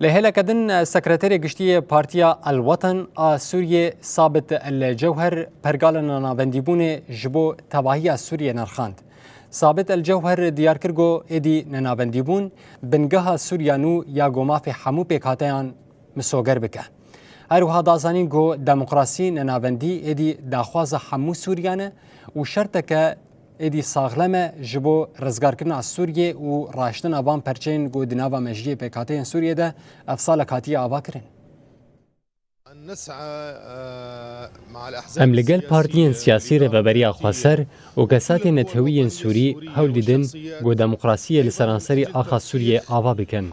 لهلا كدن سكرتير گشتي بارتيا الوطن سوريا ثابت الجوهر برقالنا نابنديبون جبو تباهي سوريا نرخاند. ثابت الجوهر ديار كرغو ادي نابنديبون بنگها سوريا نو يا گوما في حمو بكاتيان مسوگر بكه. هروها دازانين گو دموکراسی نابندي ادي داخواز حمو سوريانه و شرطك ادی ساغلمه جبو رزگار کردن سوریه و راشتن آبان پرچین گو دنابا مجلی پیکاتین سوریه ده افصال کاتی آبا کرن. ام لگل پارتیین سیاسی رهبری خواستر و کسات نتویین سوری هول دیدن گو دموکراسی لسرانسری آخا سوریه آوا بکن.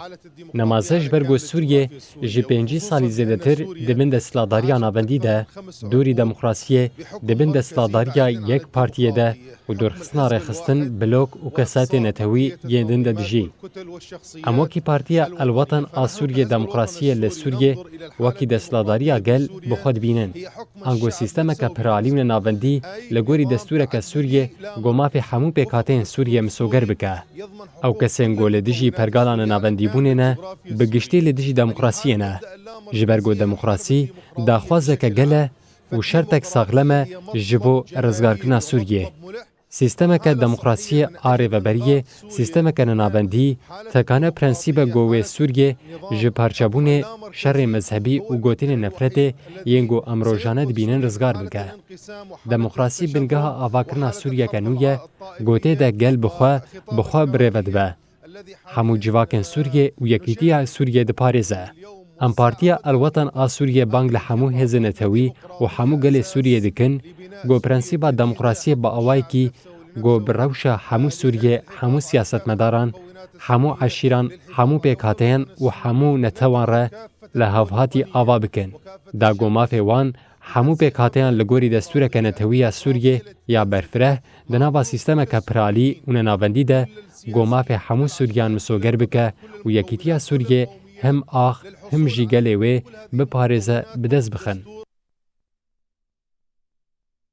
نمازش برگو سوریه جی 5 سالی زیدتر دبن دستلاداری نابندی ده دوری دموکراسی دبن دستلاداری یک پارتیه ده و دورخستنا رخستن بلوک و کسات نتوی گیندن ده دجی. ام وکی پارتیا الوطن سوریه دموکراسی لسوریه وکی دستلاداری گل بخود بینن. انگو سیستم که پرالیون نابندی لگوری دستور که سوریه گوما فی حمو پیکاتین سوریه مسوگر بکه. او کسین گو لدیجی پرگالان نابندی بونه نه بگشتی لدیجی دموکراسی نه. جبرگو دموکراسی داخوازه که گله و شرطک ساغلمه جبو رزگارکنا سوریه. سیستم که دموکراسی آره و بریه سیستم که نابندی تکانه پرنسیب گوه سوریه جپارچابونه شر مذهبی و گوتین نفرت ینگو امروجانه دبینن رزگار بگه. دموکراسی بنگاه آواکرنا سوریه کنویه گوته ده گل بخوا برود به. همو جواکن سوریه و یکیتی سوریه ده پارزه. ام پارتیا الوطن سوریه بانگ لحمو هزنتوی و حمو گل سوریه دکن گو پرنسیبا دموکراسی با آوائی کی گو بروشا حمو سوریه حمو سیاست مداران حمو عشیران حمو پیکاتین و حمو نتوان را لحوهاتی آوا بکن. دا گو مافی وان حمو پیکاتین لگوری دستور که نتوی سوریه یا برفره دنابا سیستم که پرالی و ننابندی ده گو مافی حمو سوریان مسوگر بکه و یکیتی سوریه هم آخ هم جیگله و بپارزه بدست بخن.